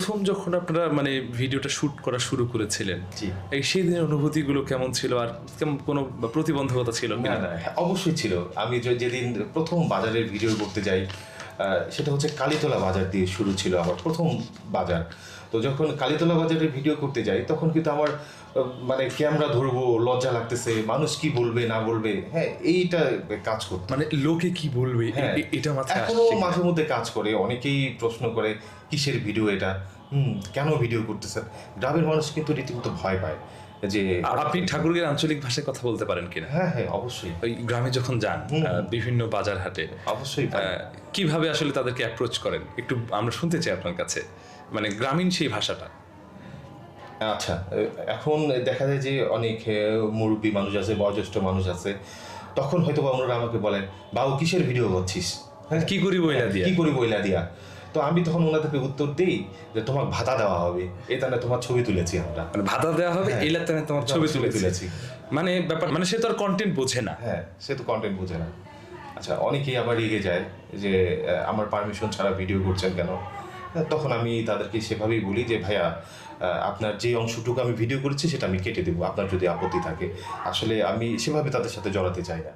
প্রথম যখন আপনারা মানে ভিডিওটা শুট করা শুরু করেছিলেন, জি। এই সেই দিনের অনুভূতিগুলো কেমন ছিল, আর কোনো প্রতিবন্ধকতা ছিল না কিনা? না হ্যাঁ, অবশ্যই ছিল। আমি যেদিন প্রথম বাজারের ভিডিও করতে যাই, সেটা হচ্ছে কালীতলা বাজার দিয়ে শুরু ছিল আমার প্রথম বাজার। তো যখন কালীতলা বাজারের ভিডিও করতে যাই তখন কিন্তু আমার মানে ক্যামেরা ধরবো, লজ্জা লাগতেছে, মানুষ কি বলবে না বলবে, হ্যাঁ এইটা কাজ করতো। মানে লোকে কি বলবে হ্যাঁ, এটা মাথায় এখনো আসছে কিনা? মাঝে মধ্যে কাজ করে, অনেকেই প্রশ্ন করে কিসের ভিডিও এটা, কেন ভিডিও করতেছেন। গ্রামের মানুষ কিন্তু রীতিমতো ভয় পায় যে আপনি ঠাকুরের আঞ্চলিক ভাষায় কথা বলতে পারেন কিনা? হ্যাঁ হ্যাঁ অবশ্যই ওই গ্রামে যখন যান বিভিন্ন বাজার হাটে, অবশ্যই পাই। কিভাবে আসলে তাদেরকে অ্যাপ্রোচ করেন একটু আমরা শুনতে চাই আপনার কাছে, মানে গ্রামীণ সেই ভাষাটা। আচ্ছা, এখন দেখা যায় যে অনেক মুরব্বী মানুষ আছে, বয়োজ্যেষ্ঠ মানুষ আছে, তখন হয়তো বা ওনারা আমাকে বলেন, বাবু কিসের ভিডিও করছিস, হ্যাঁ কি করি বইলা দিয়া? কি করি বইলা দিয়া। তো আমি তখন ওনাদেরকে উত্তর দিই যে তোমার ভাতা দেওয়া হবে, এই তাহলে তোমার ছবি তুলেছি আমরা। মানে ভাতা দেওয়া হবে, হ্যাঁ। এই লাতে তোমার ছবি তুলেছি। তুলেছি। মানে ব্যাপার, মানে সে তো আর কন্টেন্ট বোঝে না। হ্যাঁ, সে তো কন্টেন্ট বোঝে না। আচ্ছা, অনেকেই আবার রেগে যায় যে আমার পারমিশন ছাড়া ভিডিও করছেন কেন। তখন আমি তাদেরকে সেভাবেই বলি যে ভাইয়া, আপনার যে অংশটুকু আমি ভিডিও করেছি সেটা আমি কেটে দেবো, আপনার যদি আপত্তি থাকে। আসলে আমি সেভাবে তাদের সাথে জড়াতে চাই না।